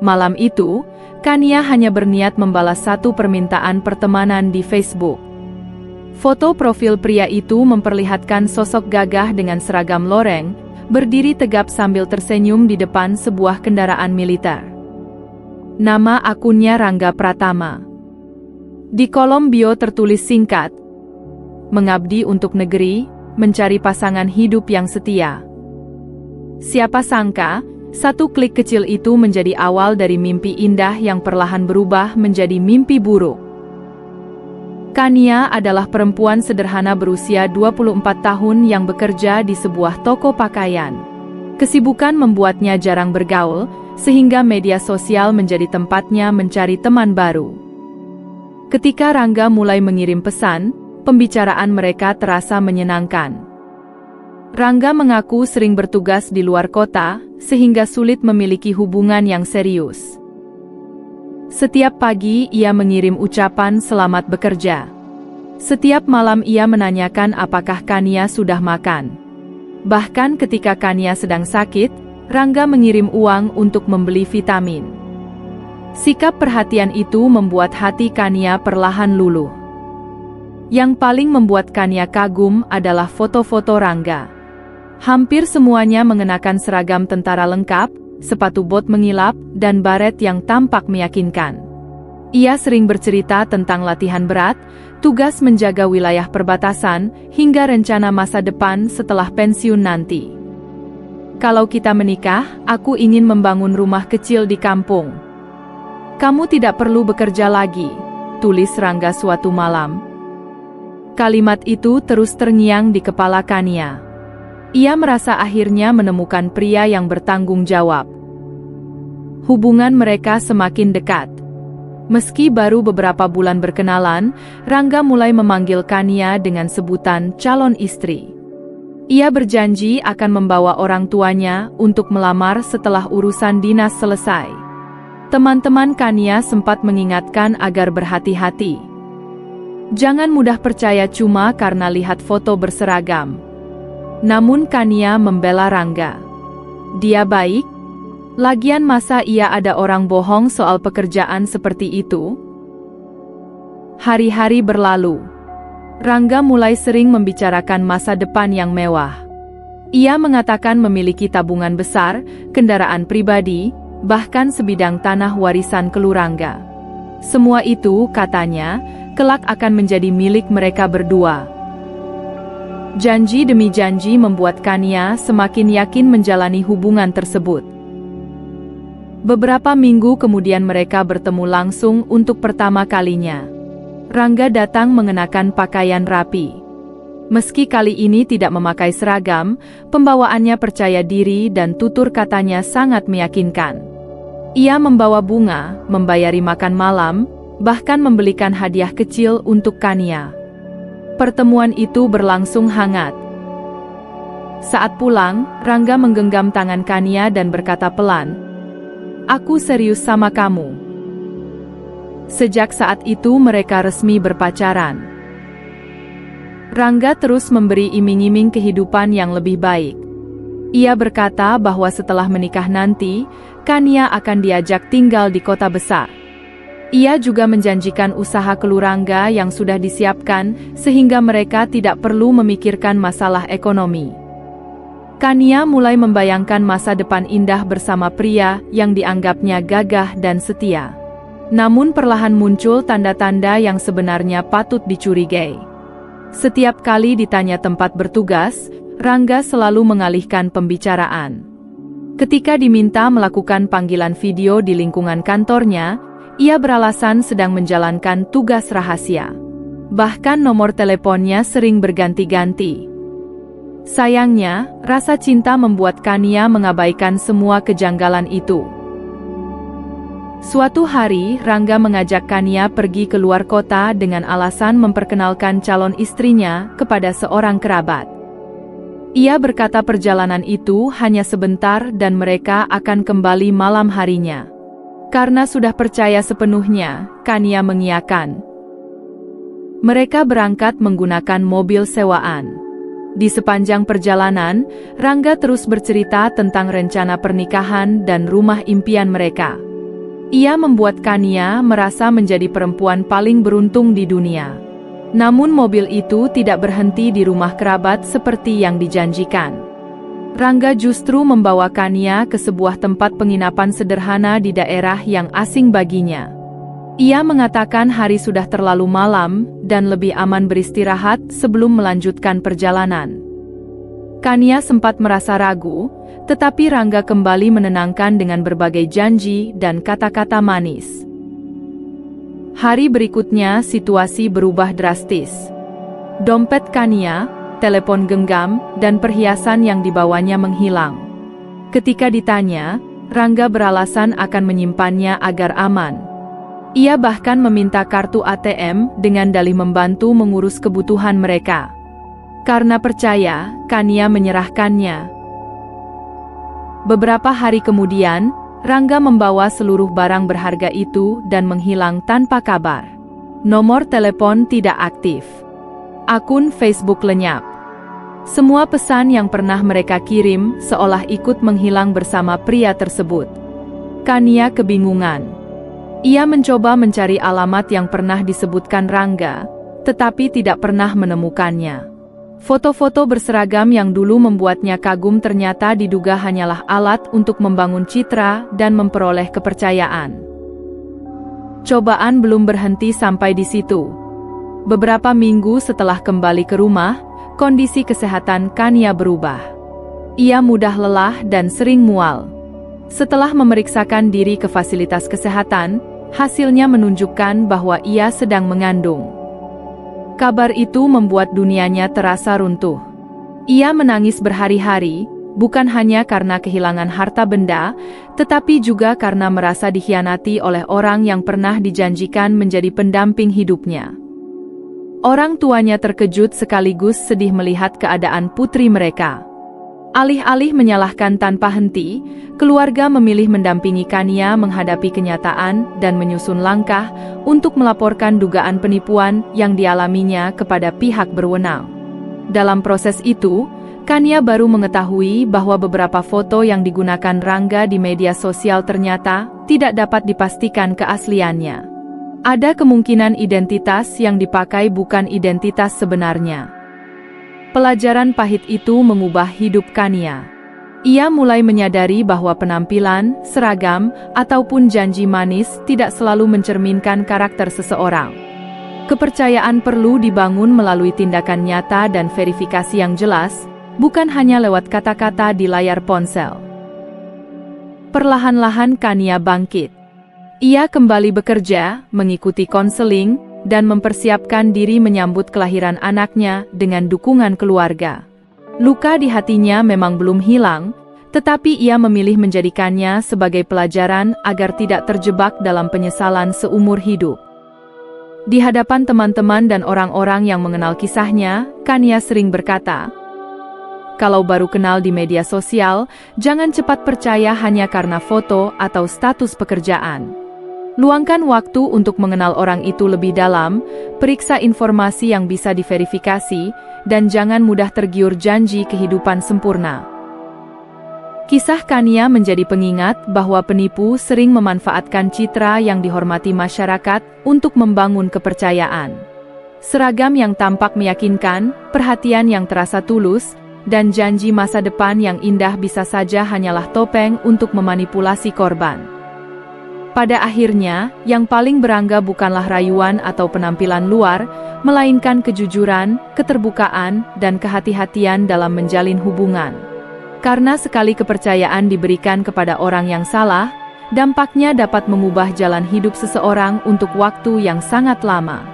Malam itu, Kania hanya berniat membalas satu permintaan pertemanan di Facebook. Foto profil pria itu memperlihatkan sosok gagah dengan seragam loreng, berdiri tegap sambil tersenyum di depan sebuah kendaraan militer. Nama akunnya Rangga Pratama. Di kolom bio tertulis singkat, "Mengabdi untuk negeri, mencari pasangan hidup yang setia." Siapa sangka, satu klik kecil itu menjadi awal dari mimpi indah yang perlahan berubah menjadi mimpi buruk. Kania adalah perempuan sederhana berusia 24 tahun yang bekerja di sebuah toko pakaian. Kesibukan membuatnya jarang bergaul, sehingga media sosial menjadi tempatnya mencari teman baru. Ketika Rangga mulai mengirim pesan, pembicaraan mereka terasa menyenangkan. Rangga mengaku sering bertugas di luar kota, sehingga sulit memiliki hubungan yang serius. Setiap pagi ia mengirim ucapan selamat bekerja. Setiap malam ia menanyakan apakah Kania sudah makan. Bahkan ketika Kania sedang sakit, Rangga mengirim uang untuk membeli vitamin. Sikap perhatian itu membuat hati Kania perlahan luluh. Yang paling membuat Kania kagum adalah foto-foto Rangga. Hampir semuanya mengenakan seragam tentara lengkap, sepatu bot mengilap, dan baret yang tampak meyakinkan. Ia sering bercerita tentang latihan berat, tugas menjaga wilayah perbatasan, hingga rencana masa depan setelah pensiun nanti. "Kalau kita menikah, aku ingin membangun rumah kecil di kampung. Kamu tidak perlu bekerja lagi," tulis Rangga suatu malam. Kalimat itu terus terngiang di kepala Kania. Ia merasa akhirnya menemukan pria yang bertanggung jawab. Hubungan mereka semakin dekat. Meski baru beberapa bulan berkenalan, Rangga mulai memanggil Kania dengan sebutan calon istri. Ia berjanji akan membawa orang tuanya untuk melamar setelah urusan dinas selesai. Teman-teman Kania sempat mengingatkan agar berhati-hati. Jangan mudah percaya cuma karena lihat foto berseragam. Namun Kania membela Rangga. Dia baik. Lagian masa ia ada orang bohong soal pekerjaan seperti itu? Hari-hari berlalu. Rangga mulai sering membicarakan masa depan yang mewah. Ia mengatakan memiliki tabungan besar, kendaraan pribadi, bahkan sebidang tanah warisan keluarga. Semua itu, katanya, kelak akan menjadi milik mereka berdua. Janji demi janji membuat Kania semakin yakin menjalani hubungan tersebut. Beberapa minggu kemudian mereka bertemu langsung untuk pertama kalinya. Rangga datang mengenakan pakaian rapi. Meski kali ini tidak memakai seragam, pembawaannya percaya diri dan tutur katanya sangat meyakinkan. Ia membawa bunga, membayari makan malam, bahkan membelikan hadiah kecil untuk Kania. Pertemuan itu berlangsung hangat. Saat pulang, Rangga menggenggam tangan Kania dan berkata pelan, "Aku serius sama kamu." Sejak saat itu mereka resmi berpacaran. Rangga terus memberi iming-iming kehidupan yang lebih baik. Ia berkata bahwa setelah menikah nanti, Kania akan diajak tinggal di kota besar. Ia juga menjanjikan usaha keluarga yang sudah disiapkan, sehingga mereka tidak perlu memikirkan masalah ekonomi. Kania mulai membayangkan masa depan indah bersama pria yang dianggapnya gagah dan setia. Namun perlahan muncul tanda-tanda yang sebenarnya patut dicurigai. Setiap kali ditanya tempat bertugas, Rangga selalu mengalihkan pembicaraan. Ketika diminta melakukan panggilan video di lingkungan kantornya, ia beralasan sedang menjalankan tugas rahasia. Bahkan nomor teleponnya sering berganti-ganti. Sayangnya, rasa cinta membuat Kania mengabaikan semua kejanggalan itu. Suatu hari, Rangga mengajak Kania pergi ke luar kota dengan alasan memperkenalkan calon istrinya kepada seorang kerabat. Ia berkata perjalanan itu hanya sebentar dan mereka akan kembali malam harinya. Karena sudah percaya sepenuhnya, Kania mengiyakan. Mereka berangkat menggunakan mobil sewaan. Di sepanjang perjalanan, Rangga terus bercerita tentang rencana pernikahan dan rumah impian mereka. Ia membuat Kania merasa menjadi perempuan paling beruntung di dunia. Namun mobil itu tidak berhenti di rumah kerabat seperti yang dijanjikan. Rangga justru membawa Kania ke sebuah tempat penginapan sederhana di daerah yang asing baginya. Ia mengatakan hari sudah terlalu malam dan lebih aman beristirahat sebelum melanjutkan perjalanan. Kania sempat merasa ragu, tetapi Rangga kembali menenangkan dengan berbagai janji dan kata-kata manis. Hari berikutnya situasi berubah drastis. Dompet Kania, telepon genggam, dan perhiasan yang dibawanya menghilang. Ketika ditanya, Rangga beralasan akan menyimpannya agar aman. Ia bahkan meminta kartu ATM dengan dalih membantu mengurus kebutuhan mereka. Karena percaya, Kania menyerahkannya. Beberapa hari kemudian, Rangga membawa seluruh barang berharga itu dan menghilang tanpa kabar. Nomor telepon tidak aktif. Akun Facebook lenyap. Semua pesan yang pernah mereka kirim seolah ikut menghilang bersama pria tersebut. Kania kebingungan. Ia mencoba mencari alamat yang pernah disebutkan Rangga, tetapi tidak pernah menemukannya. Foto-foto berseragam yang dulu membuatnya kagum ternyata diduga hanyalah alat untuk membangun citra dan memperoleh kepercayaan. Cobaan belum berhenti sampai di situ. Beberapa minggu setelah kembali ke rumah, kondisi kesehatan Kania berubah. Ia mudah lelah dan sering mual. Setelah memeriksakan diri ke fasilitas kesehatan, hasilnya menunjukkan bahwa ia sedang mengandung. Kabar itu membuat dunianya terasa runtuh. Ia menangis berhari-hari, bukan hanya karena kehilangan harta benda, tetapi juga karena merasa dikhianati oleh orang yang pernah dijanjikan menjadi pendamping hidupnya. Orang tuanya terkejut sekaligus sedih melihat keadaan putri mereka. Alih-alih menyalahkan tanpa henti, keluarga memilih mendampingi Kania menghadapi kenyataan dan menyusun langkah untuk melaporkan dugaan penipuan yang dialaminya kepada pihak berwenang. Dalam proses itu, Kania baru mengetahui bahwa beberapa foto yang digunakan Rangga di media sosial ternyata tidak dapat dipastikan keasliannya. Ada kemungkinan identitas yang dipakai bukan identitas sebenarnya. Pelajaran pahit itu mengubah hidup Kania. Ia mulai menyadari bahwa penampilan, seragam, ataupun janji manis tidak selalu mencerminkan karakter seseorang. Kepercayaan perlu dibangun melalui tindakan nyata dan verifikasi yang jelas, bukan hanya lewat kata-kata di layar ponsel. Perlahan-lahan Kania bangkit. Ia kembali bekerja, mengikuti konseling, dan mempersiapkan diri menyambut kelahiran anaknya dengan dukungan keluarga. Luka di hatinya memang belum hilang, tetapi ia memilih menjadikannya sebagai pelajaran agar tidak terjebak dalam penyesalan seumur hidup. Di hadapan teman-teman dan orang-orang yang mengenal kisahnya, Kania sering berkata, "Kalau baru kenal di media sosial, jangan cepat percaya hanya karena foto atau status pekerjaan. Luangkan waktu untuk mengenal orang itu lebih dalam, periksa informasi yang bisa diverifikasi, dan jangan mudah tergiur janji kehidupan sempurna." Kisah Kania menjadi pengingat bahwa penipu sering memanfaatkan citra yang dihormati masyarakat untuk membangun kepercayaan. Seragam yang tampak meyakinkan, perhatian yang terasa tulus, dan janji masa depan yang indah bisa saja hanyalah topeng untuk memanipulasi korban. Pada akhirnya, yang paling berangga bukanlah rayuan atau penampilan luar, melainkan kejujuran, keterbukaan, dan kehati-hatian dalam menjalin hubungan. Karena sekali kepercayaan diberikan kepada orang yang salah, dampaknya dapat mengubah jalan hidup seseorang untuk waktu yang sangat lama.